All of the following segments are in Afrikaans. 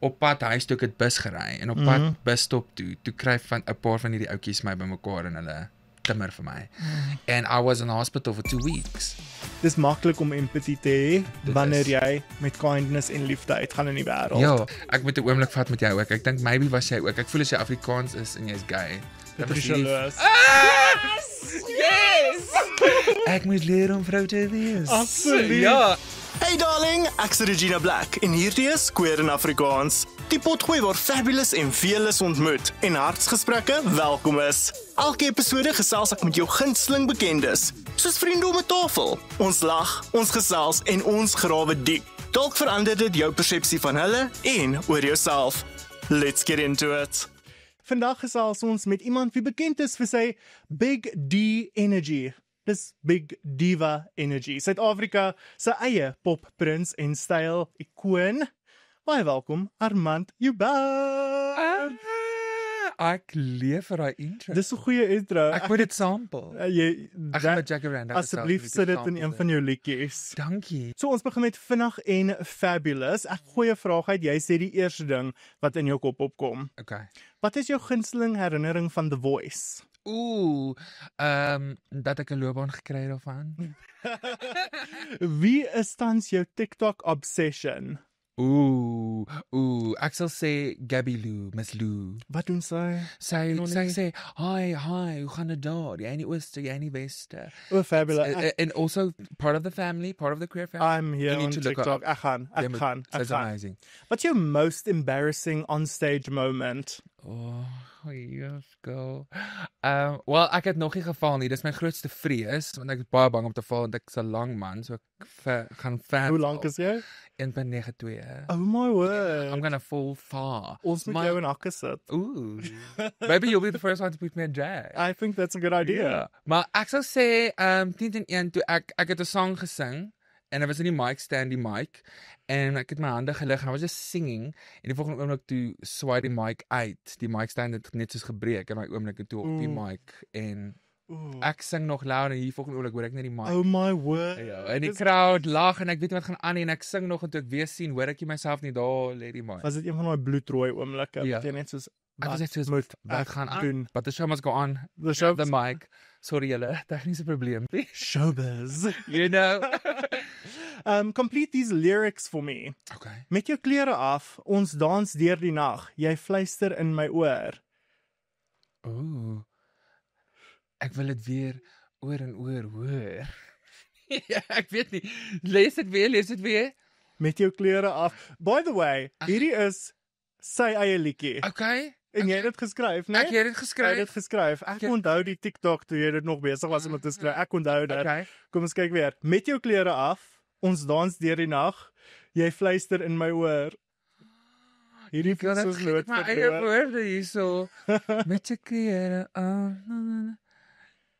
op pad huis toe ek het bus gery en op pad busstop toe kry van 'n paar van hierdie ouetjies my bymekaar en hulle timmer vir my. And I was in the hospital for 2 weeks. Dis maklik om empatie te hê Dit wanneer is. jy met kindness en liefde uitgaan in die wêreld. Ja, ek moet 'n oomblik vat met jou ook. Ek dink maybe was jy ook. Ek voel as jy Afrikaans is en jy's gay. Dan was Patricia jy Lewis. Yes! Ek moet leer om vrou te wees. Absoluut. Ja. Hey darling, ek's Regina Black en hierdie is Queer in Afrikaans. Die potgooi waar fabulous en fearless ontmoet en hartsgesprekke welkom is. Elke episode gesels ek met jou gunsteling bekendes, soos vriende om 'n tafel. Ons lag, ons gesels en ons grawe diep. Dalk verander dit jou persepsie van hulle en oor jouself. Let's get into it. Vandag gesels ons met iemand wie bekend is vir sy Big D energy. Dis Big Diva energy. Suid-Afrika se eie popprins en styl ikoon. Baie welkom Armand Joubert. Ek leef vir daai intro. Dis 'n goeie intro. Ek moet dit sample. Ek gaan met Jack Aranda. Asseblief sit dit in een van jou liedjies. Dankie. So ons begin met vinnig en fabulous. Ek gooi 'n vraag uit. Jy sê die eerste ding wat in jou kop opkom. Okay. Wat is jou gunsteling herinnering van The Voice? Dat ek 'n loopbaan gekry het daarvan. Wie is tans jou TikTok obsession? Ek sal sê Gabby Lou, Miss Lou. Wat doen sy? Sy Nog sy nie. sê, "Hi, hoe gaan dit daar? Jy in die ooste, jy in die weste." Oh, fabulous. And also part of the family, part of the queer family. I'm here You need on to look TikTok. up. Ek gaan. It's amazing. What's your most embarrassing onstage moment? Oh, yes, girl. Well, ek het nog nie geval nie. Dis my grootste vrees, want ek is baie bang om te val, want ek's 'n lang man, so ek gaan ver. Hoe lank is jy? 1.92. Oh my I'm word. gonna fall far. Ons moet Maar- jou in hakke sit. Ooh. Maybe you'll be the first one to put me in drag. I think that's a good idea. Ja. Maar ek sal sê 10-1 toe ek het 'n song gesing en dit was in die mic stand, die mic, en ek het my hande gelig en I was just singing en die volgende oomblik toe swaai die mic uit. Die mic stand het net soos gebreek in daai oomblik en toe op die mic en Ooh. ek sing nog louder en hier volgende oomblik hoor ek net die mic. Oh my word. Ja, en die crowd lag en ek weet nie wat gaan aan nie en ek sing nog en toe ek weer sien hoor ek myself nie daar lê die mic. Was dit een van daai bloedrooi oomblikke? Ja. Wat jy net soos Ek was net soos moet wat ek gaan doen? aan? But the show must go on. The show The mic. Sorry julle, tegniese probleem. showbiz. You know. Complete these lyrics for me. Okay. Met jou klere af, ons dans deur die nag. Jy fluister in my oor. Ooh. Ek wil dit weer oor en oor hoor. Ja, ek weet nie. Lees dit weer. Met jou klere af. By the way, hierdie is sy eie liedjie. Okay. En jy het dit geskryf, né? Ek het dit Jy het geskryf. dit geskryf. Ek Ja. onthou die TikTok toe jy dit nog besig was om dit te skryf. Ek onthou dit. Okay. Kom ons kyk weer. Met jou klere af, ons dans deur die nag. Jy fluister in my oor. Hierdie Ek wil soos nood my eie woorde hierso. Met jou klere aan.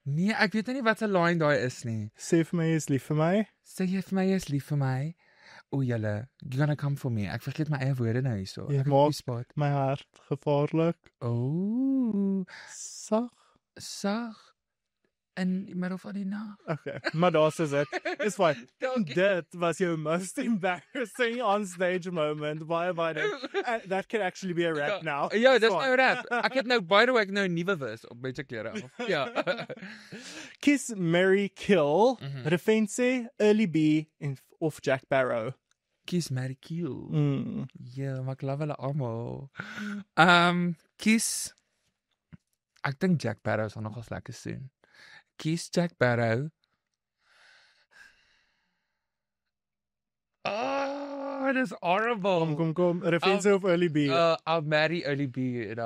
Nee, ek weet nie wat se line daai is nie. Sê vir my jy is lief vir my. Sê jy vir my is lief vir my? O julle, you gonna come for me. Ek vergeet my eie woorde nou hierso. Jy Ek maak- het spot. My hart gevaarlik. Ooh, Sag. sag in die middel van die nag. Okay, maar daar's dit. Dis fyn. Dankie. Dit was your most embarrassing onstage moment. Baie dit. That could actually be a rap now. Ja, dis Fine. nou rap. Ek het nou by the way ek nou 'n nuwe wis op met jou klere af. Ja. Kiss, Marry, Kill, Mhm. Refense, Early B en of Jack Barrow. Kiss, marry, kill. Mm. Ja, maar ek love hulle almal. Kiss. Ek dink Jack Barrow sal nogals lekker soon. Kiss Jack Barrow. Oh, it is horrible. Kom. Refense of Early B. I'll marry Early B and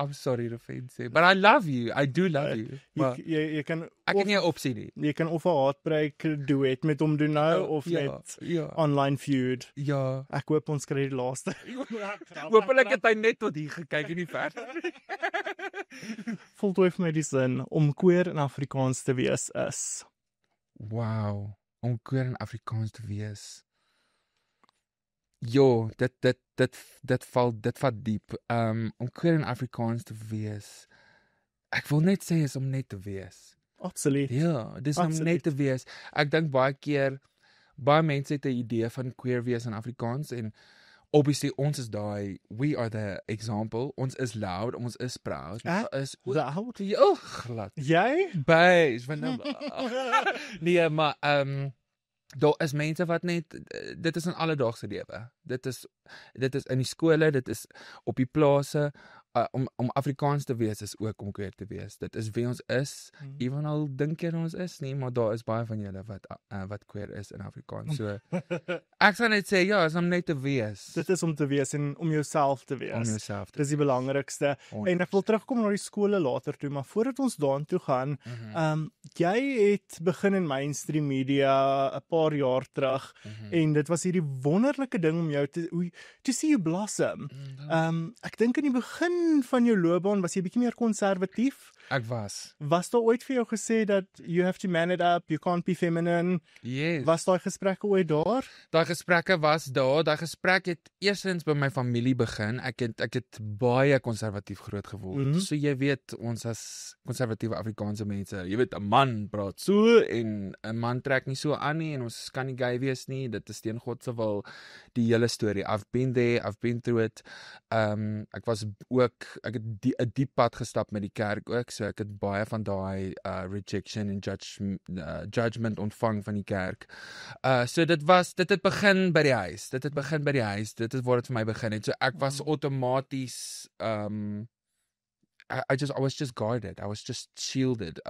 I'm sorry Refense, but I love you. I do love you. Maar Jy kan ek het nie 'n opsie nie. jy kan of 'n haatbreek duet met hom doen nou of ja, net ja. online feud. Ja. Ek hoop ons kry die laaste. Hoopelik het hy net tot hier gekyk en nie verder. Voltooi vir my die sin om queer in Afrikaans te wees is. Wow, om queer in Afrikaans te wees. Jo, dit vat diep. Om queer in Afrikaans te wees. Ek wil net sê is om net te wees. Absoluut. Ja, dis om Absoluut. net te wees. Ek dink baie keer baie mense het 'n idee van queer wees in Afrikaans en obviously ons is daai, we are the example, ons is loud, ons is proud, is Loud? ja, glad. Jy? Bys, want nee, maar daar is mense wat net dit is in alledaagse lewe. Dit is in die skole, dit is op die plase. Om Afrikaans te wees is ook om queer te wees. Dit is wie ons is. Evenal dink jy ons is nie, maar daar is baie van julle wat queer is in Afrikaans. So ek sal net sê ja, is om net te wees. Dit is om te wees en om jouself te wees. Om jouself te Dis die belangrikste. En ek wil terugkom na die skole later toe, maar voordat ons daartoe gaan, jy het begin in mainstream media 'n paar jaar terug en dit was hierdie wonderlike ding om jou to see you blossom. Ek dink in die begin van jou loopbaan was jy bietjie meer konservatief. Ek was. Was daar ooit vir jou gesê dat you have to man it up, you can't be feminine? Yes. Was daai gesprekke ooit daar? Daai gesprekke was daar. Daai gesprek het eerstens by my familie begin. Ek het baie konservatief groot geword. So jy weet, ons as konservatiewe Afrikaanse mense, jy weet 'n man praat so en 'n man trek nie so aan nie en ons kan nie gay wees nie. Dit is teen God se wil, die hele storie. I've been there, I've been through it. Ek het 'n diep pad gestap met die kerk ook. So ek het baie van daai rejection en judgment ontvang van die kerk. So dit het begin by die huis. Dit is waar dit vir my begin het. So ek was outomaties I was just guarded. I was just shielded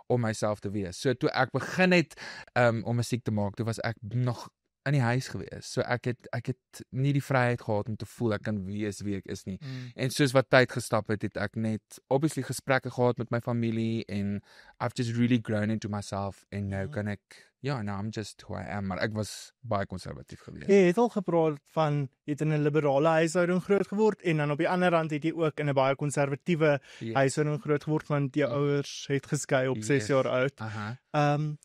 om myself te wees. So toe ek begin het om musiek te maak, toe was ek nog in die huis gewees. So ek het nie die vryheid gehad om te voel ek kan wees wie ek is nie. En soos wat tyd gestap het ek net obviously gesprekke gehad met my familie en I've just really grown into myself en nou kan ek now I'm just who I am, maar ek was baie konservatief gewees. Jy het al gepraat van jy het in 'n liberale huishouding groot geword en dan op die ander rand het jy ook in 'n baie konservatiewe huishouding groot geword want jou ouers het geskei op 6 jaar oud.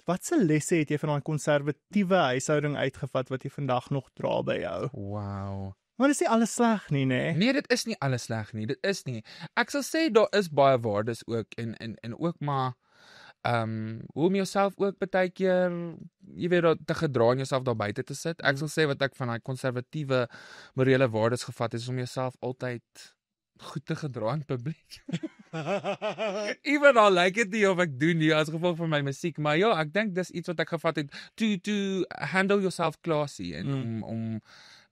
Watse lesse het jy van daai konservatiewe huishouding uitgevat wat jy vandag nog dra by jou? Wow. Maar dis nie alles sleg nie, né? Nee, dit is nie alles sleg nie. Dit is nie. Ek sal sê daar is baie waardes ook en ook maar hoe om jouself ook baie keer, jy weet, te gedra en jouself daar buite te sit. Ek sal sê wat ek van daai konservatiewe morele waardes gevat het, is om jouself altyd goed te gedra in publiek. Even al like dit nie of ek doen nie as gevolg van my musiek, maar ja, ek dink dis iets wat ek gevat het to handle yourself classy en om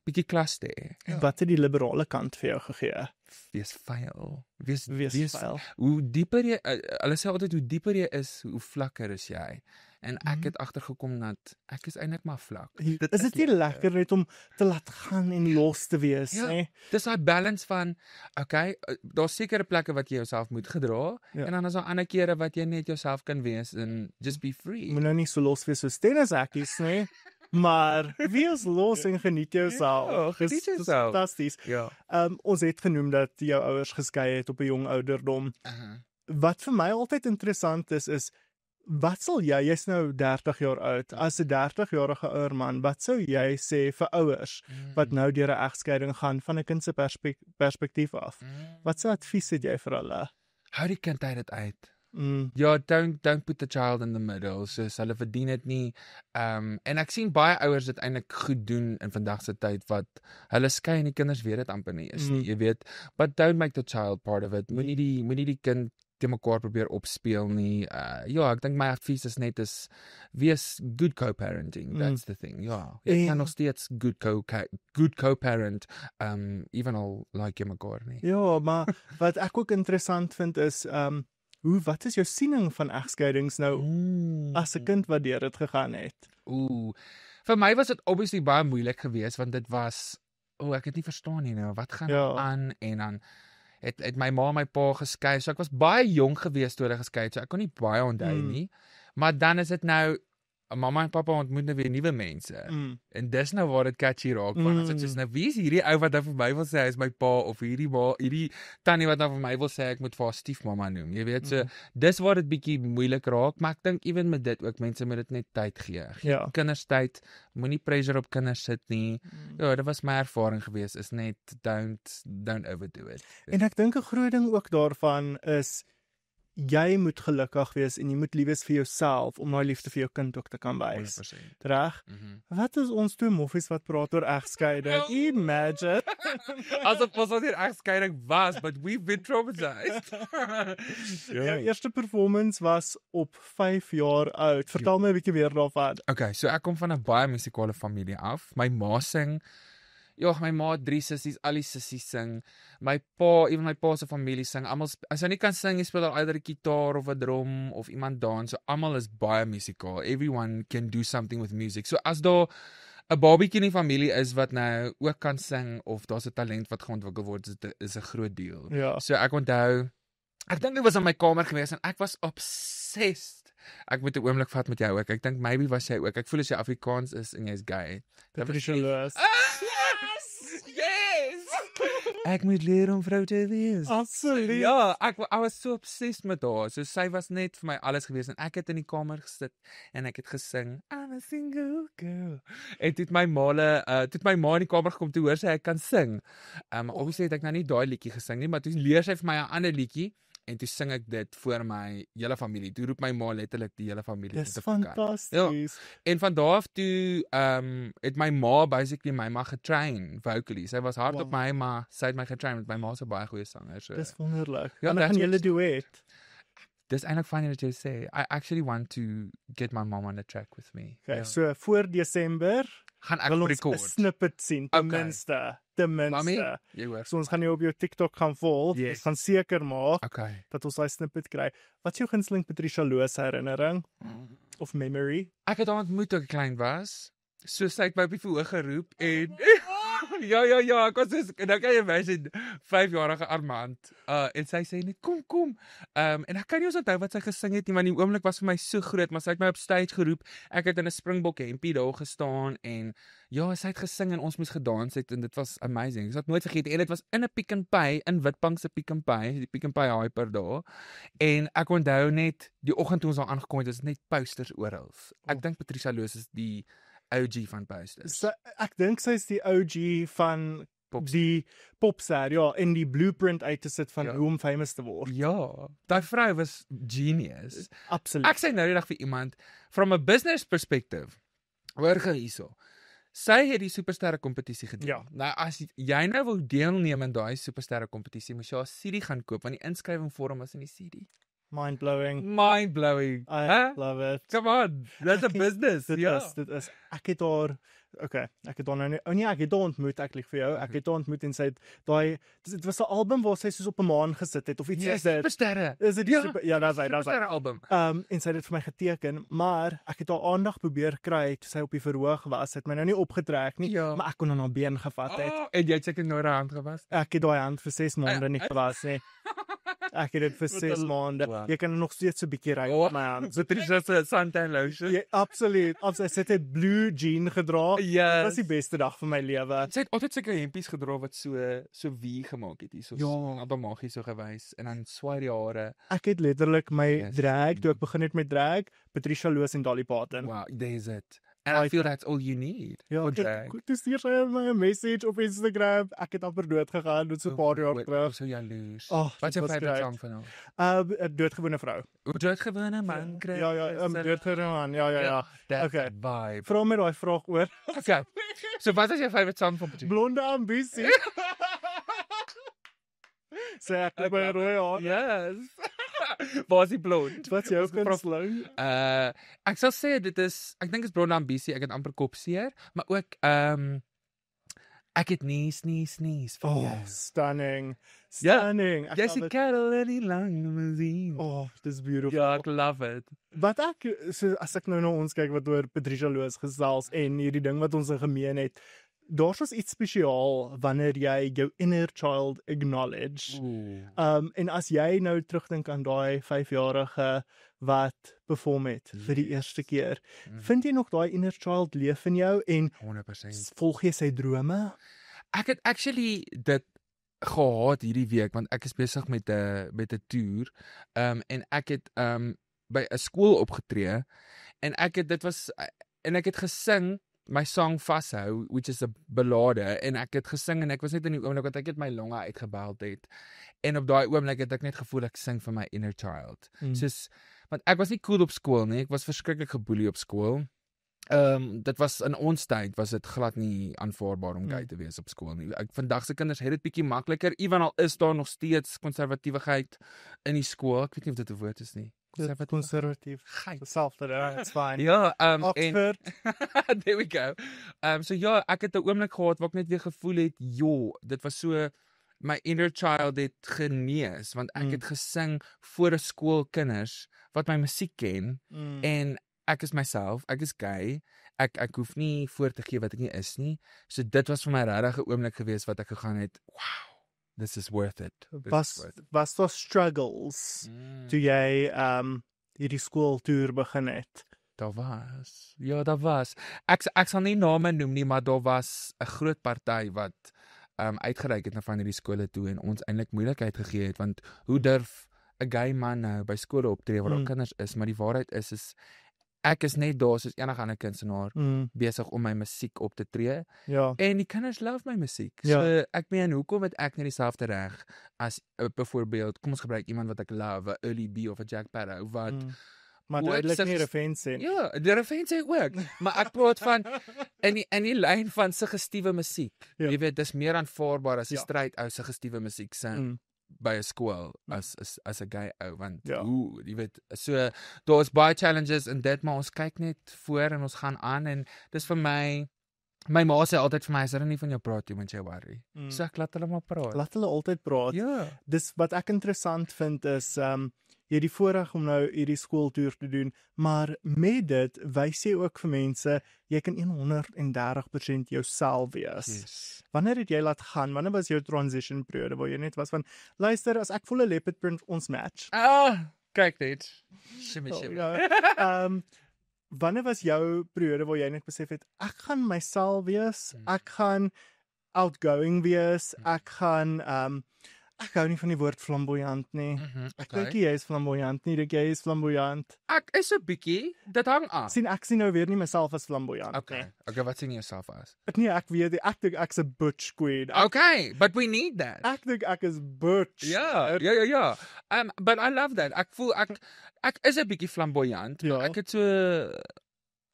bietjie klas te hê. Wat het die liberale kant vir jou gegee? Wees vuil. Wees vuil. Hoe dieper jy, hulle sê altyd hoe dieper jy is, hoe vlakker is jy. En ek het agtergekom dat ek is eintlik maar vlak. Is dit nie lekker net om te laat gaan en los te wees, hè? Dis daai balance van okay, daar's sekere plekke wat jy jouself moet gedra en dan is daar ander kere wat jy net jouself kan wees en just be free. Moet nou nie so los wees soos tennisakkies, né? Maar wees los en geniet jouself. Dis fantasties. Ja. Ons het genoem dat jou ouers geskei het op 'n jong ouderdom. Wat vir my altyd interessant is wat sal jy's nou 30 jaar oud, as 'n 30-jarige ouer man, wat sou jy sê vir ouers wat nou deur 'n egskeiding gaan van 'n kind se perspektief af? Wat sou advies het jy vir hulle? Hou die kind uit dit uit. Ja, don't put the child in the middle. So hulle verdien dit nie. En ek sien baie ouers dit eintlik goed doen in vandag se tyd wat hulle skei en die kinders weet dit amper nie is nie, jy weet. But don't make the child part of it. Moenie die kind te mekaar probeer opspeel nie. Ja, ek dink my advies is net wees good co-parenting. That's the thing. Ja. Ek kan nog steeds good co-parent even al like jy mekaar nie. Ja, maar wat ek ook interessant vind is wat is jou siening van egskeidings nou as 'n kind wat deur dit gegaan het? Vir my was dit obviously baie moeilik geweest want dit was ek het nie verstaan nie nou wat gaan aan en dan het my ma en my pa geskei. So ek was baie jonk geweest toe hulle geskei het. So ek kon nie baie onthou nie. Maar dan is dit nou mamma en pappa ontmoet nou weer nuwe mense. En dis nou waar dit catchy raak van. As dit soos nou wie is hierdie ou wat nou vir my wil sê hy is my pa of hierdie tannie wat nou vir my wil sê ek moet vir haar stiefmamma noem. Jy weet so dis waar dit bietjie moeilik raak, maar ek dink ewen met dit ook mense moet dit net tyd gee. Kinders tyd, moenie pressure op kinders sit nie. Ja, dit was my ervaring geweest is net don't overdo it. En ek dink 'n groot ding ook daarvan is jy moet gelukkig wees en jy moet lief wees vir jouself om daai liefde vir jou kind ook te kan wys. 100%. Reg? Wat is ons twee moffies wat praat oor egskeiding? Imagine. Asof ons al hier egskeiding was, but we've been traumatized. Jou eerste performance was op 5 jaar oud. Vertel my 'n bietjie meer daarvan. Okay, so ek kom van 'n baie musikale familie af. My ma sing. Ja, my ma het 3 sissies, al die sissies sing. My pa, even my pa se familie sing. Almal as hy nie kan sing, hy speel al either 'n gitaar of 'n drum of iemand dans. So almal is baie musikaal. Everyone can do something with music. So as daar 'n babietjie in die familie is wat nou ook kan sing of daar's 'n talent wat geontwikkel word, is 'n groot deel. Ja. So ek onthou, ek dink dit was in my kamer gewees en ek was obsessed. Ek moet 'n oomblik vat met jou ook. Ek dink maybe was jy ook. Ek voel as jy Afrikaans is en jy's gay. Patricia Lewis. Yes! Ek moet leer om vrou te wees. Absoluut. Ja, ek was so obsessed met haar. So sy was net vir my alles gewees en ek het in die kamer gesit en ek het gesing I'm a single girl. En toe het my ma in die kamer gekom toe hoor sy ek kan sing. Obviously het ek nou nie daai liedjie gesing nie, maar toe leer sy vir my 'n ander liedjie en toe sing ek dit voor my hele familie. Toe roep my ma letterlik die hele familie. Dis fantasties. En van daar af toe het my ma basically my ma getrain vocally. Sy was hard op my, maar sy het my getrain met my ma se baie goeie sanger. So. Dis wonderlik. Ja, En dan gaan julle duet. Dis eintlik funny that you say. I actually want to get my mom on the track with me. Okay, so voor Desember gaan ek wil ons 'n record. snippet sien, ten minste. Mami, jy hoor. So ons gaan jou op jou TikTok gaan volg. Yes. Ons gaan seker maak Okay. dat ons daai snippet kry. Wat is jou gunsteling Patricia Lewis herinnering of memory? Ek het haar ontmoet toe ek klein was. So sy het my op die verhoog geroep en ja, ek was so nou kan jy imagine 5-jarige Armand. En sy sê net kom. En ek kan nie eens onthou wat sy gesing het nie, maar die oomblik was vir my so groot, maar sy het my op stage geroep. Ek het in 'n Springbok hempie daar gestaan en ja, sy het gesing en ons moes gedans het en dit was amazing. Ek sal dit nooit vergeet en dit was in 'n Pick n Pay in Witbank se Pick n Pay, die Pick n Pay hyper daar. En ek onthou net die oggend toe ons daar aangekom het, was net posters oral. Ek dink Patricia Lewis is die OG van posters. So, ek dink sy is die OG van die popster, ja, en die blueprint uit te sit van hoe om famous te word. Ja, daai vrou was genius. Absoluut. Ek sê nou die dag vir iemand from a business perspective. Hoor gou hierso. Sy het die supersterre kompetisie gedoen. Ja. Nou as jy nou wil deelneem aan daai supersterre kompetisie, moet jy 'n CD gaan koop want die inskrywingvorm was in die CD. Mind-blowing. I love it. Come on, that's a business. Dit is. Ek het haar nou nie, ek het haar ontmoet eintlik vir jou. Ek het haar ontmoet en sy het daai dit was 'n album waar sy soos op 'n maan gesit het of iets is dit. Supersterre. Is dit daar's hy. Supersterre album. En sy het dit vir my geteken, maar ek het haar aandag probeer kry toe sy op die verhoog was. Sy het my nou nie opgetrek nie, maar ek kon aan haar been gevat het. En jy het seker nou haar hand gewas. Ek het daai hand vir 6 maande nie gewas nie. Ek het dit vir 6 maande. Jy kan nog steeds so 'n bietjie ry op my hand. So dit is just 'n suntan lotion. Ja, absoluut. Sy het blue jean gedra. Yes. Dit was die beste dag van my lewe. Sy het altyd seker hempies gedra wat so wie gemaak het hierso. Ja, op 'n magie so gewys en dan swaai die hare. Ek het letterlik my drag toe ek begin het met drag, Patricia Lewis en Dolly Parton. Wow, there's it. And I feel that's all you need. Ja, toe stuur sy my 'n message op Instagram. Ek het amper dood gegaan, dit so 'n paar jaar terug. So jaloers. Wat is jou favourite song van haar? 'n Doodgewone vrou. Doodgewone man kry. Ja, doodgewone man. Ja. Okay. Vibe. Vra my daai vraag oor. Okay. So wat is jou favourite song van Patricia? Blonde ambisie. Sê ek by rooi haar. Yes. Was hy blond? Wat jou gunsteling? Ek sal sê dit is ek dink is Blonde Ambisie. Ek het amper kopseer, maar ook ek het sneeze. Stunning. Jessie Cattle en die lang limousine. Dis beautiful. Ja, ek love it. Wat as ek nou na ons kyk wat oor Patricia Lewis gesels en hierdie ding wat ons in gemeen het. Daar's was iets spesiaal wanneer jy jou inner child acknowledge. En as jy nou terugdink aan daai 5-jarige wat perform het vir die eerste keer, vind jy nog daai inner child leef in jou en 100%. Volg jy sy drome? Ek het actually dit gehad hierdie week want ek is besig met 'n toer. En ek het by 'n skool opgetree en ek het gesing my song vashou, which is 'n ballade, en ek het gesing en ek was net in die oomblik wat ek het my longe uitgebeld het. En op daai oomblik het ek net gevoel ek sing vir my inner child. Soos want ek was nie cool op skool nie, ek was verskriklik geboelie op skool. Dit was in ons tyd was dit glad nie aanvaarbaar om gay te wees op skool nie. Vandag se kinders het dit bietjie makliker, ewenal is daar nog steeds konservatiewigheid in die skool. Ek weet nie of dit 'n woord is nie. Conservatief. Dieselfde, it's fine. Ja, Oxford. there we go. So ja, ek het 'n oomblik gehad waar ek net weer gevoel het, dit was so my inner child het genees, want ek het gesing voor 'n skoolkinders wat my musiek ken en ek is myself, ek is gay, ek hoef nie voor te gee wat ek nie is nie. So dit was vir my regtig 'n oomblik gewees wat ek gegaan het, wow, this is worth it. Was daar struggles toe jy hierdie skooltoer begin het? Daar was. Ek sal nie name noem nie, maar daar was 'n groot party wat uitgereik het na van hierdie skole toe en ons eintlik moeilikheid gegee het, want hoe durf 'n gay man nou by skole optree waar daar kinders is, maar die waarheid is ek is net daar soos enige ander kunstenaar besig om my musiek op te tree. Ja. En die kinders love my musiek. Ja. So ek meen, hoekom het ek nie dieselfde reg as byvoorbeeld, kom ons gebruik iemand wat ek love, 'n Early B of 'n Jack Sparrow wat Maar duidelik nie referensie. Ja, die referensie ook. Maar ek praat van in die lyn van suggestiewe musiek. Ja. Jy weet, dis meer aanvaarbaar as 'n straight ou suggestiewe musiek sing by 'n skool as 'n gay ou, want jy weet, so daar's baie challenges in dit, maar ons kyk net voor en ons gaan aan en dis vir my ma sê altyd vir my, as hulle nie van jou praat, jy moet jy worry. So ek laat hulle maar praat. Laat hulle altyd praat. Ja. Dis wat ek interessant vind is jy het die voorreg om nou hierdie skooltoer te doen, maar met dit wys jy ook vir mense jy kan 130% jouself wees. Yes. Wanneer het jy laat gaan? Wanneer was jou transition periode waar jy net was van luister, as ek voel 'n leopard print ons match. Kyk net. Shimmy. Wanneer was jou periode waar jy net besef het ek gaan myself wees, ek gaan outgoing wees, ek gaan ek hou nie van die woord flamboyant nie. Ek dink jy is flamboyant nie, jy is flamboyant. Ek is 'n bietjie, dit hang af. Ek sien nou weer nie myself as flamboyant. Okay, wat sien jy jouself as? Nee, ek weet, ek dink ek's 'n butch queen. Okay, but we need that. Ek dink ek is butch. Ja. But I love that. Ek voel ek is 'n bietjie flamboyant, maar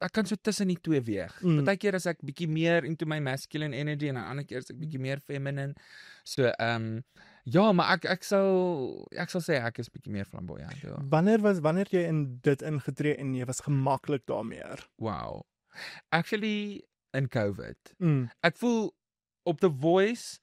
ek kan so tussen die twee weeg. Partykeer is ek bietjie meer into my masculine energy en 'n ander keer is ek bietjie meer feminine. So ja, maar ek sal sê ek is bietjie meer flamboyant. Ja. Wanneer jy in dit ingetree en jy was gemaklik daarmee? Wow. Actually in COVID. Ek voel op The Voice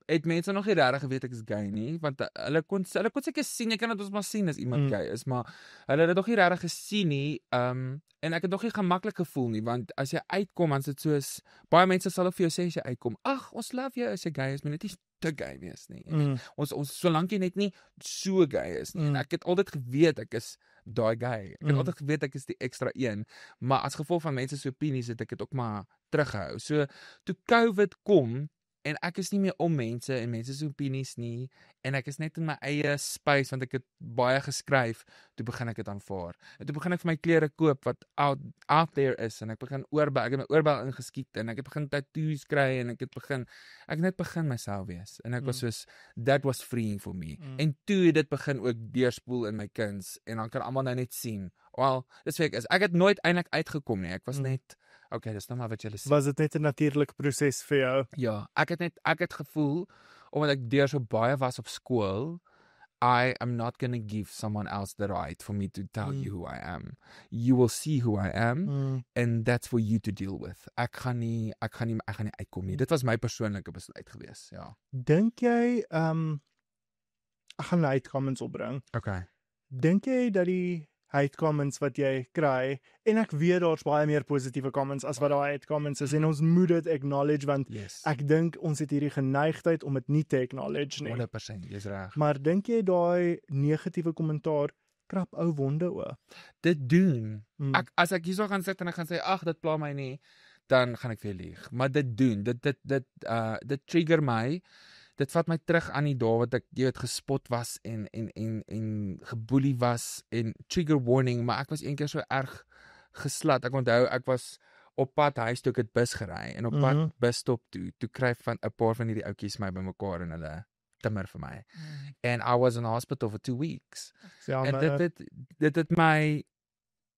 het mense nog nie regtig geweet ek is gay nie, want hulle kon seker sien, jy kan dit ons maar sien as iemand gay is, maar hulle het dit nog nie regtig gesien nie, en ek het nog nie gemaklik gevoel nie, want as jy uitkom, dan is dit soos, baie mense sal vir jou sê as jy uitkom, ag, ons love jou as jy gay is, maar net nie te gay wees nie. Ons solank jy net nie so gay is nie, en ek het altyd geweet ek is daai gay, ek het altyd geweet ek is die extra een, maar as gevolg van mense se opinies het ek dit ook maar teruggehou. So, toe COVID kom, en ek is nie meer om mense en mense se opinies nie, en ek is net in my eie space, want ek het baie geskryf, toe begin ek dit aanvaar. En toe begin ek vir my klere koop, wat out there is, en ek het my oorbel ingeskiet, en ek het begin tattoos kry, en ek het net begin myself wees, en ek was soos, that was freeing for me. En toe het dit begin ook deurspoel in my kuns, en dan kan almal nou net sien, wel, dis wie ek is. Ek het nooit eintlik uitgekom nie, ek was net, okay, dis nou maar wat julle sê. Was dit net 'n natuurlike proses vir jou? Ja, ek het gevoel, omdat ek deur so baie was op skool, I am not going to give someone else the right for me to tell you who I am. You will see who I am, and that's for you to deal with. Ek gaan nie uitkom nie. Dit was my persoonlike besluit gewees, ja. Dink jy, ek gaan hate comments opbring. Okay. Dink jy dat die hate comments wat jy kry, en ek weet daar's baie meer positiewe comments as wat daai hate comments is, en ons moet dit acknowledge, want ek dink ons het hierdie geneigtheid om dit nie te acknowledge nie. 100%, jy's reg. Maar dink jy daai negatiewe kommentaar krap ou wonde oop? Dit doen. As ek hierso gaan sit en ek gaan sê, ag, dit pla my nie, dan gaan ek vir lieg. Maar dit doen. Dit trigger my. Dit vat my terug aan die dae wat ek gespot was en geboelie was en trigger warning, maar ek was eendag so erg geslat. Ek onthou ek was op pad huis toe ek het bus gery en op pad busstop toe kry van 'n paar van hierdie ouetjies my bymekaar en hulle timmer vir my. And I was in hospital for 2 weeks. En dit het my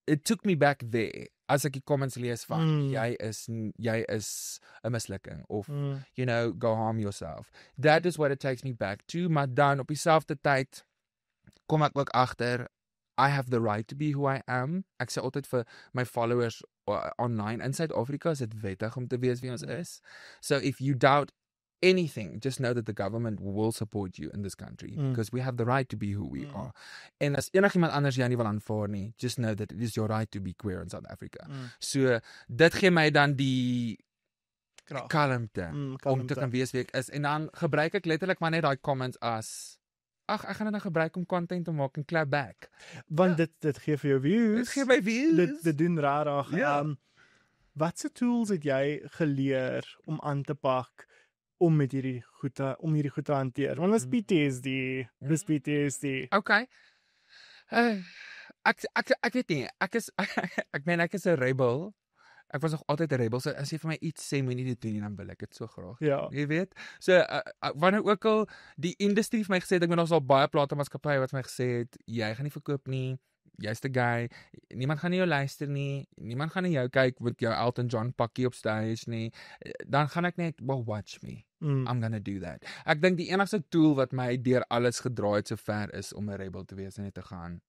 it took me back there. As ek die comments lees van jy is 'n mislukking of you know, go harm yourself. That is what it takes me back to, maar dan op dieselfde tyd kom ek ook agter I have the right to be who I am. Ek sê altyd vir my followers online in Suid-Afrika is dit wettig om te wees wie ons is. So if you doubt anything, just know that the government will support you in this country because we have the right to be who we are. En as enigiemand anders jou nie wil aanvaar nie, just know that it is your right to be queer in South Africa. So dit gee my dan die kalmte om te kan wees wie ek is. En dan gebruik ek letterlik maar net daai comments as ek gaan dit nou gebruik om content te maak en clap back. Want dit gee vir jou views. Dit gee my views. Dit doen rarig. Wat se tools het jy geleer om aan te pak om hierdie goed te hanteer? Want dis PTSD. Dis PTSD. Okay. Ek weet nie. Ek is 'n rebel. Ek was nog altyd 'n rebel. So as jy vir my iets sê, moenie dit doen nie, dan wil ek dit so graag. Ja. Jy weet. So wanneer ook al die industrie vir my gesê het, ek het nog al baie platemaatskappye wat vir my gesê het, jy gaan nie verkoop nie. Jy's the guy. Niemand gaan nie jou luister nie. Niemand gaan nie jou kyk met jou Elton John pakkie op stage nie. Dan gaan ek net, well, watch me. I'm gonna do that. Ek dink die enigste tool wat my deur alles gedraai het so ver is om 'n rebel te wees en net te gaan.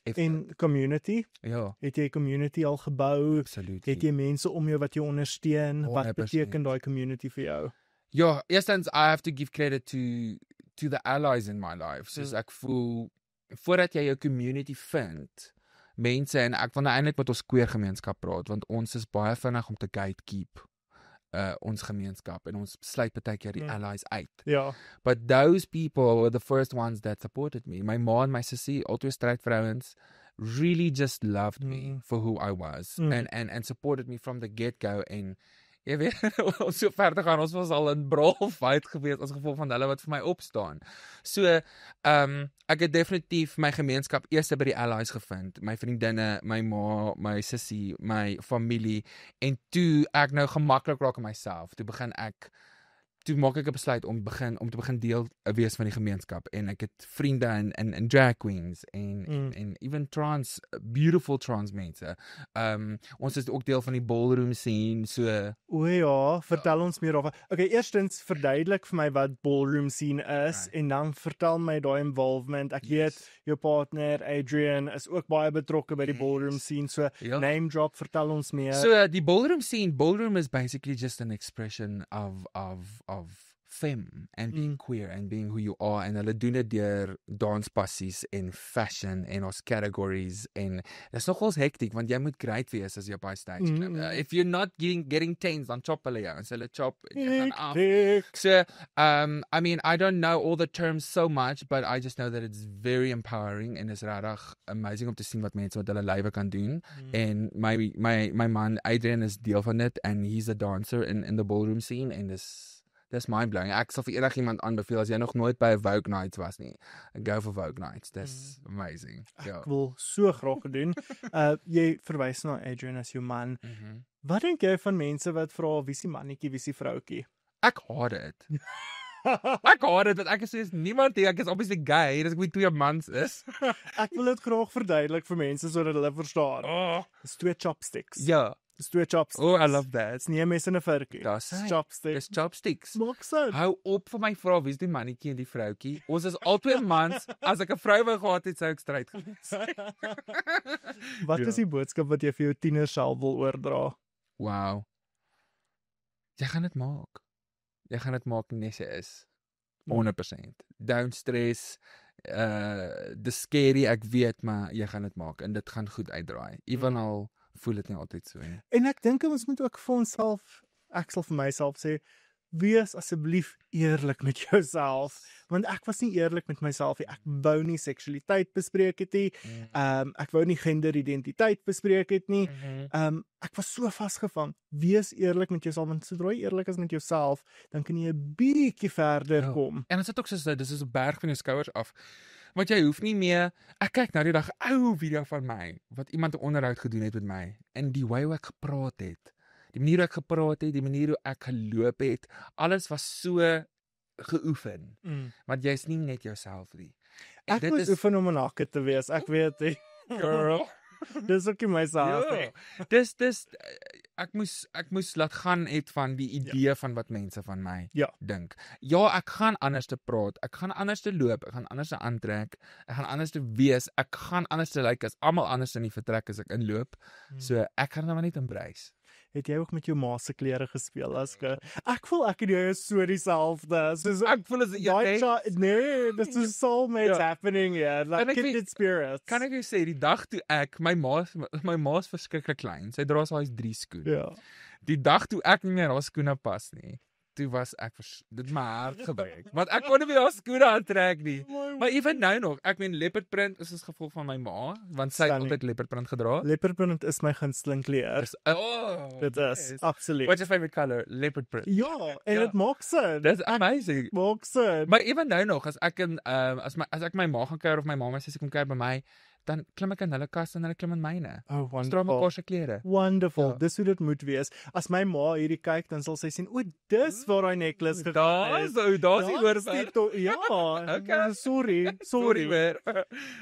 En community? Ja. Het jy community al gebou? Absoluut. Het jy mense om jou wat jou ondersteun? 100%. Wat beteken daai community vir jou? Ja, eerstens I have to give credit to the allies in my life. Soos ek voel voordat jy jou community vind, mense en ek wil nou eintlik met ons queer gemeenskap praat want ons is baie vinnig om te gatekeep ons gemeenskap en ons sluit baie keer die allies uit. Ja. But those people were the first ones that supported me. My ma en my sussie, altyd strijdvrouwens, really just loved me for who I was and supported me from the get-go en jy weet, ons so ver te gaan, ons was al in brawl-fight gewees as gevolg van hulle wat vir my opstaan. So, ek het definitief my gemeenskap eers by die allies gevind, my vriendinne, my ma, my sussie, my familie, en toe ek nou gemaklik raak in myself, toe maak ek 'n besluit om te begin deel wees van die gemeenskap en ek het vriende en drag queens en even beautiful trans mense. Ons is ook deel van die ballroom scene, so O ja, vertel ons meer daarvan. Okay, eerstens verduidelik vir my wat ballroom scene is en dan vertel my daai involvement. Ek weet jou partner Adrian is ook baie betrokke by die ballroom scene, so name drop, vertel ons meer. So die ballroom scene, ballroom is basically just an expression of femme and being queer and being who you are en hulle doen dit deur danspassies en fashion en ons categories en dit is nogals hektiek want jy moet great wees as jy op die stage if you're not getting tense dan chop hulle jou en so hulle chop en jy gaan af. So I mean I don't know all the terms so much but I just know that it's very empowering en is regtig amazing om te sien wat mense met hulle lywe kan doen en my man Adrian is deel van dit and he's a dancer in the ballroom scene en dis mind-blowing. Ek sal vir enigiemand aanbeveel as jy nog nooit by 'n Vogue Nights was nie. Go for Vogue Nights. Dis amazing. Ek wil so graag gedoen. Jy verwys na Adrian as jou man. Wat dink jy van mense wat vra wie is die mannetjie, wie is die vroutjie? Ek haat dit. Ek haat dit, want ek is niemand hier, ek is obviously gay, dis ek weet 2 mans is. Ek wil dit graag verduidelik vir mense sodat hulle verstaan. Dis 2 chopsticks. Ja. Dis 2 chopsticks. Oh, I love that. Dis nie 'n mes en 'n vurkie. Dis chopsticks. Dis chopsticks. Maak sin. Hou op vir my vra wie is die mannetjie en die vroutjie. Ons is albei mans. As ek 'n vrou wou gehad het, sou ek stryd gewees. Wat is die boodskap wat jy vir jou tieners self wil oordra? Wow. Jy gaan dit maak. Jy gaan dit maak net sy is. 100%. Don't stress. Dis scary, ek weet, maar jy gaan dit maak en dit gaan goed uitdraai. Evenal voel dit nie altyd so nie. En ek dink ons moet ook vir onsself, ek sal vir myself sê, wees asseblief eerlik met jouself, want ek was nie eerlik met myself nie. Ek wou nie seksualiteit bespreek het nie. Ek wou nie genderidentiteit bespreek het nie. Ek was so vasgevang. Wees eerlik met jouself, want sodra jy eerlik is met jouself, dan kan jy 'n bietjie verder kom. En dit is ook soos dis is 'n berg van jou skouers af. Want jy hoef nie meer, ek kyk nou die dag 'n ou video van my, wat iemand 'n onderhoud gedoen het met my, en die way hoe ek gepraat het, die manier hoe ek gepraat het, die manier hoe ek geloop het, alles was so geoefen, want jy's nie net jouself nie. En Ek moes oefen om 'n hakke te wees, ek weet nie. girl. Dis ook nie myself nie. Dis ek moes laat gaan het van die idee van wat mense van my Ja. dink. Ja, ek gaan anders te praat, ek gaan anders te loop, ek gaan anders te aantrek, ek gaan anders te wees, ek gaan anders te lyk as almal anders in die vertrek as ek inloop. So ek gaan dit maar net embrace. Het jy ook met jou ma se klere gespeel as ge? Ek voel ek en jy is so dieselfde. Soos Ek voel as nee, this is soulmates Ja. happening here. En Like ek weet- kindred spirits. Kan ek jou sê die dag toe ek my ma's verskriklik klein. Sy dra so 3 skoene. Ja. Die dag toe ek nie meer haar skoene pas nie, toe was ek dit my hart gebreek. Want ek kon nie meer haar skoene aantrek nie. Maar ewen nou nog, ek meen leopard print is as gevolg van my ma, want sy het Stunning. altyd leopard print gedra. Leopard print is my gunsteling kleur. Dit is yes. absoluut. What's your favorite color? Leopard print. Ja, en Ja. dit maak sin. That's amazing. maak sin. Maar ewen nou nog, as ek as ek my ma gaan kuier of my ma my sussie kom kuier by my, dan klim ek in hulle kas en hulle klim in myne. Oh, Ons dra wonderful. mekaar se klere. Wonderful. Ja. Dis hoe dit moet wees. As my ma hierdie kyk, dan sal sy sien, "O, dis waar daai necklace gegaan is." Daar's die Daar's oor. die ja. Okay. Sorry. weer.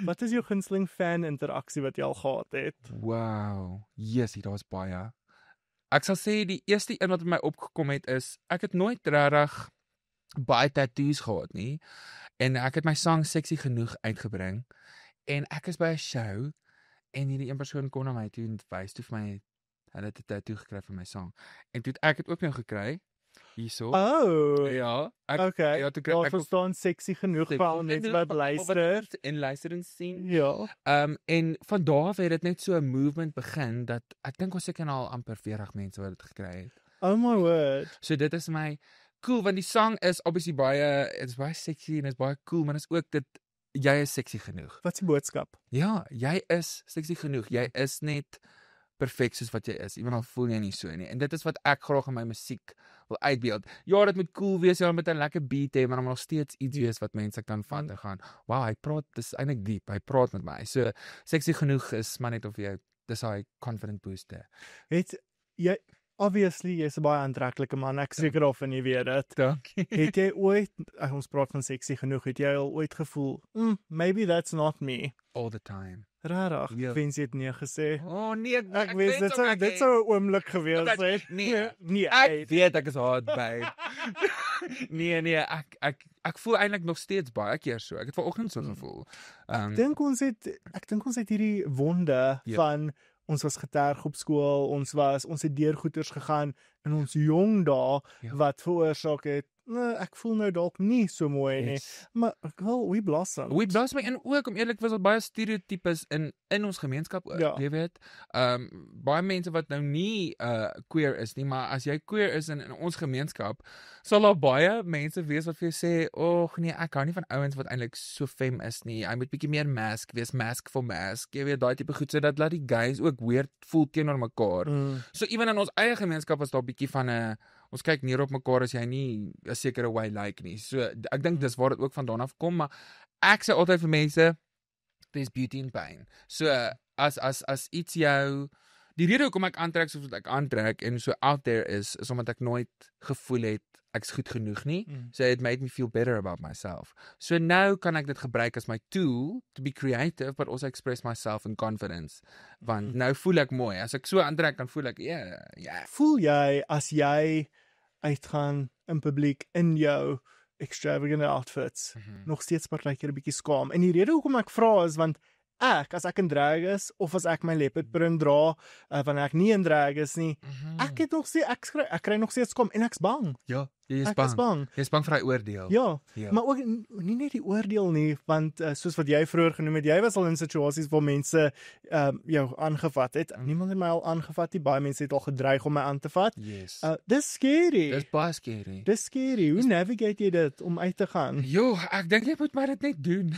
Wat is jou gunsteling fan interaksie wat jy al gehad het? Wow. Yes, daar's baie. Ek sal sê die eerste een wat by my opgekom het is ek het nooit regtig baie tattoos gehad nie en ek het my sang Sexy Genoeg uitgebring en ek is by 'n show en hierdie een persoon kom na my toe en wys toe vir my hulle het 'n tattoo gekry van my sang en toe het ek dit ook nou gekry hierso. Oh. Ja, ek Okay. ja, toe kry Daar ek verstaan sexy genoeg vir al mense wat luister. en luister en sien. Ja. En van daar af het dit net so 'n movement begin dat ek dink ons seker al amper 40 mense wat dit gekry het. Oh my word. So dit is my cool want die sang is obviously baie baie sexy en is baie cool, maar is ook dit jy is sexy genoeg. Wat 'n boodskap. Ja, jy is sexy genoeg. Jy is net perfek soos wat jy is. Ewen al voel jy nie so nie. En dit is wat ek graag in my musiek wil uitbeeld. Ja, dit moet cool wees, ja, met 'n lekker beat hê, maar dan nog steeds iets wees wat mense kan vat en gaan, "Wow, hy praat, dis eintlik diep. Hy praat met my." So sexy genoeg is maar net of jy dis hy confident booster. Het jy obviously jy's 'n baie aantreklike man. Ek seker of en jy weet dit. Dankie. Het jy ooit ons praat van sexy genoeg, het jy al ooit gevoel, maybe that's not me. All the time. Rarig. Ja. Wens jy het nee gesê. Oh nee, Ek weet dit sou 'n oomblik gewees Dat- het. nee. Nee. Ek weet ek is hard babe. nee, ek voel eintlik nog steeds baie keer so. Ek het vanoggend so gevoel. Ek dink ons het hierdie wonde Ja. van ons was geterg op skool, ons het deur goeters gegaan in ons jong dae Ja. wat veroorsaak het, ek voel nou dalk nie so mooi nie, Yes. maar wel we blossom. We blaas my in ook om eerlik was al baie stereotypes in ons gemeenskap ook, Ja. jy weet. Baie mense wat nou nie queer is nie, maar as jy queer is in ons gemeenskap, sal daar baie mense wees wat vir jou sê, "Ag nee, ek hou nie van ouens wat eintlik so fem is nie. Hy moet bietjie meer mask wees, mask for mask." Jy weet daai tipe goed sodat laat die guys ook weird voel teenoor mekaar. So ewen in ons eie gemeenskap was daar bietjie van 'n ons kyk neer op mekaar as jy nie 'n sekere way like nie. So ek dink dis waar dit ook vandaan af kom, maar ek sê altyd vir mense there's beauty in pain. So as iets jou die rede hoekom ek aantrek soos wat ek aantrek en so out there is omdat ek nooit gevoel het ek's goed genoeg nie. So it made me feel better about myself. So nou kan ek dit gebruik as my tool to be creative but also express myself in confidence. Want nou voel ek mooi. As ek so aantrek dan voel ek ja. Voel jy as jy uitgaan in publiek in jou extravagant outfits nog steeds partykeer 'n bietjie skaam? En die rede hoekom ek vra is want as ek in drag is of as ek my leopard print dra wanneer ek nie in drag is nie, ek het nog steeds ek kry nog steeds skaam en ek's bang. Ja, jy is Ek is bang. Jy is bang vir daai oordeel. Ja, Ja. maar ook nie net die oordeel nie, want soos wat jy vroeër genoem het, jy was al in situasies waar mense jou aangevat het. Niemand het my al aangevat nie, baie mense het al gedreig om my aan te vat. Yes. Dis scary. Dis baie scary. Dis scary. Hoe navigate jy dit om uit te gaan? Jo, ek dink jy moet maar dit net doen.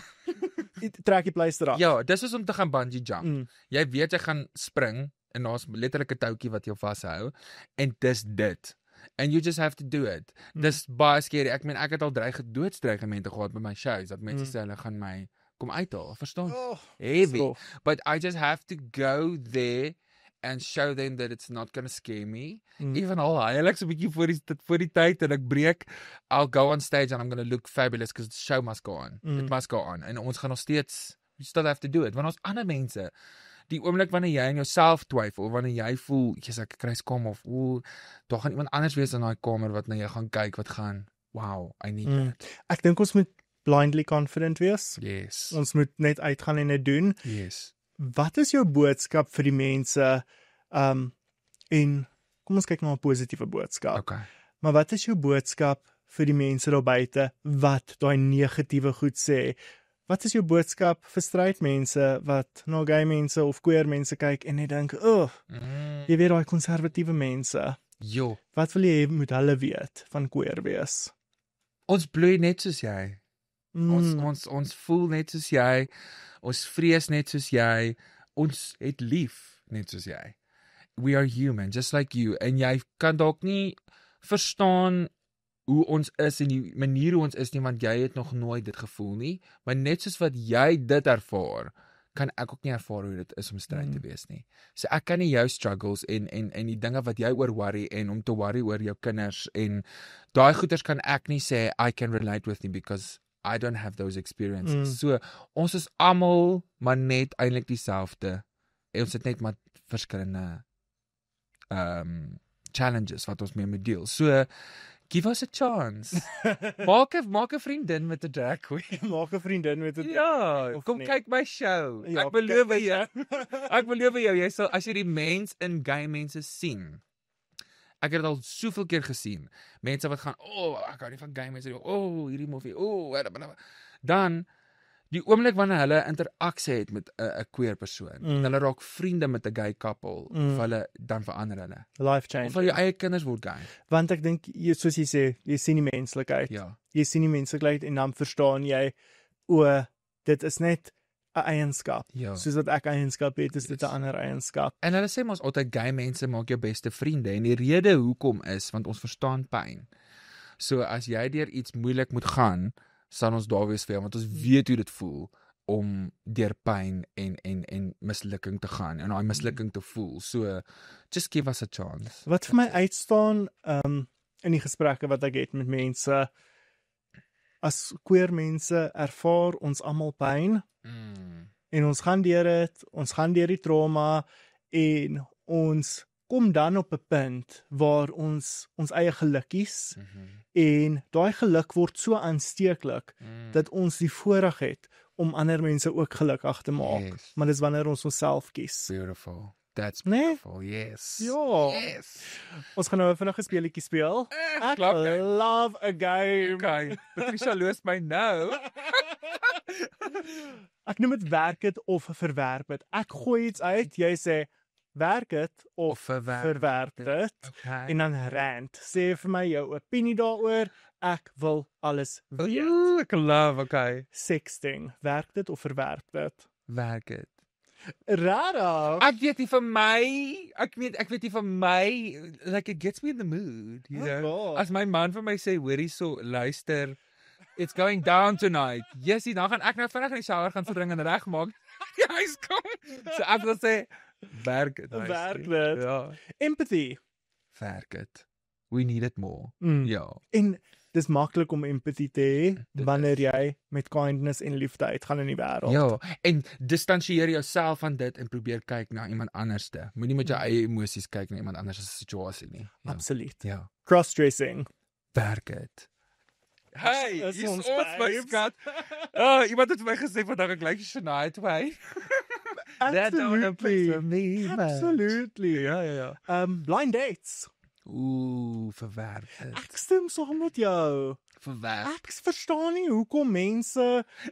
Trek die pleister af. Ja, dis is om te gaan bungee jump. Mm. Jy weet jy gaan spring en daar's letterlik 'n toutjie wat jou vashou en dis dit. And you just have to do it. Dis baie scary. Ek meen ek het al doodstrygemente gehad by my shows dat mense sê hulle gaan my kom uithaal, verstaan? Oh, Heavy. so. But I just have to go there and show them that it's not going to scare me. Even al heilig so 'n bietjie voor die tyd en ek breek, I'll go on stage and I'm going to look fabulous because the show must go on. It must go on. En ons gaan nog steeds, we still have to do it. Want ons ander mense, die oomblik wanneer jy aan jouself twyfel, of wanneer jy voel, ek kry skam of, daar gaan iemand anders wees in daai kamer wat na jou gaan kyk, wat gaan, wow, I need that. Ek dink ons moet blindly confident wees. Yes. Ons moet net uitgaan en dit doen. Yes. Wat is jou boodskap vir die mense, en kom ons kyk na 'n positiewe boodskap. Okay. Maar wat is jou boodskap vir die mense daar buite wat daai negatiewe goed sê? Wat is jou boodskap vir strydmense wat na gay mense of queer mense kyk en net dink, jy weet daai konservatiewe mense. Jo. Wat wil jy hê moet hulle weet van queer wees? Ons bloei net soos jy. Ons voel net soos jy. Ons vrees net soos jy. Ons het lief net soos jy. We are human, just like you. En jy kan dalk nie verstaan hoe ons is en die manier hoe ons is nie, want jy het nog nooit dit gevoel nie. Maar net soos wat jy dit ervaar, kan ek ook nie ervaar hoe dit is om stryd te wees nie. So ek kan nie jou struggles en die dinge wat jy oor worry en om te worry oor jou kinders en daai goeters kan ek nie sê I can relate with nie because I don't have those experiences. So ons is almal maar net eintlik dieselfde. En ons het net maar verskillende challenges wat ons mee moet deel. So give us a chance. maak 'n vriendin met 'n drag queen. Maak 'n vriendin met 'n Ja, kom nee. kyk my show. Ja, Ek beloof jou. Ek beloof jou, jy sal as jy die mens in gay mense sien. Ek het dit al soveel keer gesien. Mense wat gaan, ek hou nie van gay mense nie. Hierdie movie. Dan die oomblik wanneer hulle interaksie het met 'n queer persoon, hulle raak vriende met 'n gay couple, of hulle dan verander hulle. life change. Of hulle jou eie kinders word gay. Want ek dink soos jy sê, jy sien die menslikheid. Ja. Jy sien die menslikheid en dan verstaan jy dit is net 'n eienskap. Ja. Soos wat ek eienskap het, is dit 'n ander eienskap. En hulle sê mos altyd gay mense maak jou beste vriende en die rede hoekom is want ons verstaan pyn. So as jy deur iets moeilik moet gaan, sal ons daar wees vir jou want ons weet hoe dit voel om deur pyn en mislukking te gaan en daai mislukking te voel. So just give us a chance. Wat vir my uitstaan in die gesprekke wat ek het met mense, as queer mense ervaar ons almal pyn en ons gaan deur dit, ons gaan deur die trauma en ons kom dan op 'n punt waar ons eie geluk kies en daai geluk word so aansteeklik dat ons die voorreg het om ander mense ook gelukkig te maak. Yes. Maar dis wanneer ons onsself kies. Beautiful. That's Nee? beautiful. Yes. Ja. Yes. Ons gaan nou vinnig 'n speletjie speel. Ek klap jy. love a game. Okay. Patricia loos my nou. Ek noem dit werk dit of verwerp dit. Ek gooi iets uit, jy sê werk dit of verwerp dit. Okay. En dan rant. Sê vir my jou opinie daaroor. Ek wil alles weet. Ooh, ek love, okay. Sexting. Werk dit of verwerp dit? Werk dit. Rara. Ek weet nie vir my, ek weet nie vir my, like it gets me in the mood, you know. God. As my man vir my sê, hoorie so, luister, it's going down tonight. Yes, dan gaan ek nou vinnig in die shower gaan verdring en regmaak. Die huis kom. So ek wil sê, werk dit. Werk dit. Ja, Empathy. werk dit. We need it more. Ja. En dis maklik om empatie te hê Dit wanneer jy met kindness en liefde uitgaan in die wêreld. Ja, en distansieer jouself van dit en probeer kyk na iemand anderste. Moenie met jou eie emosies kyk na iemand anders se situasie nie. Ja. Absoluut. Ja. Crossdressing. Werk dit. Hey, Dis hier's ons ons my babes. skat. Iemand het vir my gesê vandag ek lyk Shania Twain. Absolutely. Absolutely. Ja. Blind dates. Ooh, verwerk dit. Ek stem saam met jou. Verwerk. Ek verstaan nie hoekom mense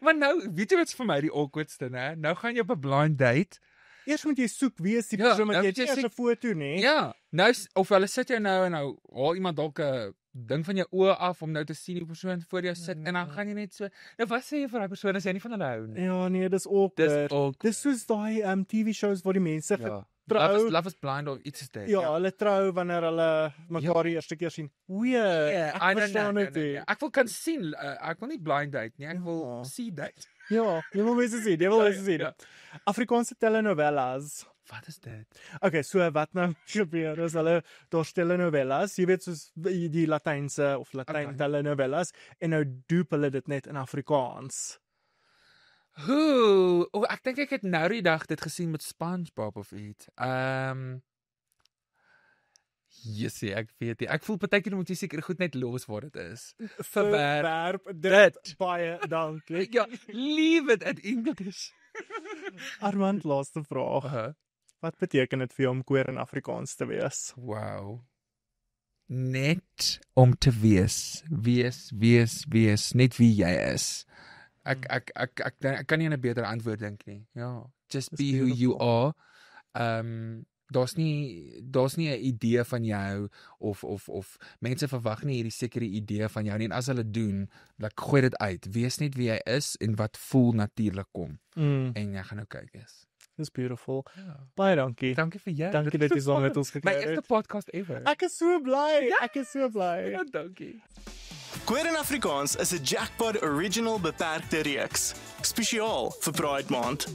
Maar nou, weet jy wat's vir my die awkwardste, né? Nou gaan jy op 'n blind date. eers moet jy soek wie is die Ja, persoon wat nou jy moet jy eers 'n soek- foto nê. Ja, nou of hulle sit jou nou en nou haal iemand dalk 'n ding van jou oë af om nou te sien die persoon voor jou sit en dan gaan jy net so. Nou wat sê jy vir daai persoon as jy nie van hulle hou nie? Ja, nee, dis awkward. Dis awkward. Dis soos daai TV shows waar die mense Ja. getrou. Love is blind of iets is dit. Ja, hulle trou wanneer hulle mekaar die eerste keer sien. Weird. Ja, Ek verstaan dit nie. nie. Ek wil kan sien, ek wil nie blind date nie, ek wil Ja. see date. Ja, jy wil mense sien, jy wil mense sien. Ja. Afrikaanse telenovelas. Wat is dit? Okay, so wat nou gebeur is hulle daar telenovelas, jy weet soos die Latynse of Latyn Okay. telenovelas en nou doop hulle dit net in Afrikaans. Ek dink ek het nou die dag dit gesien met SpongeBob of iets. Jessie, ek weet nie. Ek voel partykeer moet jy seker goed net los waar dit is. Verwerp dit. baie dankie. Ja, leave it at English. Armand, laaste vraag. Wat beteken dit vir jou om queer in Afrikaans te wees? Wow. Net om te wees, net wie jy is. Ek kan nie 'n beter antwoord dink nie. Ja, just Dis be who you beautiful. are. Daar's nie 'n idee van jou of mense verwag nie hierdie sekere idee van jou nie en as hulle doen, dan gooi dit uit. Wees net wie jy is en wat voel natuurlik kom en jy gaan nou kyk is. Dis beautiful. Ja. Baie dankie. Dankie vir jou. Dankie dat jy saam met ons My gekry eerste het. podcast ever. Ek is so bly. Ek is so bly. Ja, dankie. Queer in Afrikaans is 'n Jackpot Original beperkte reeks, spesiaal vir Pride Maand.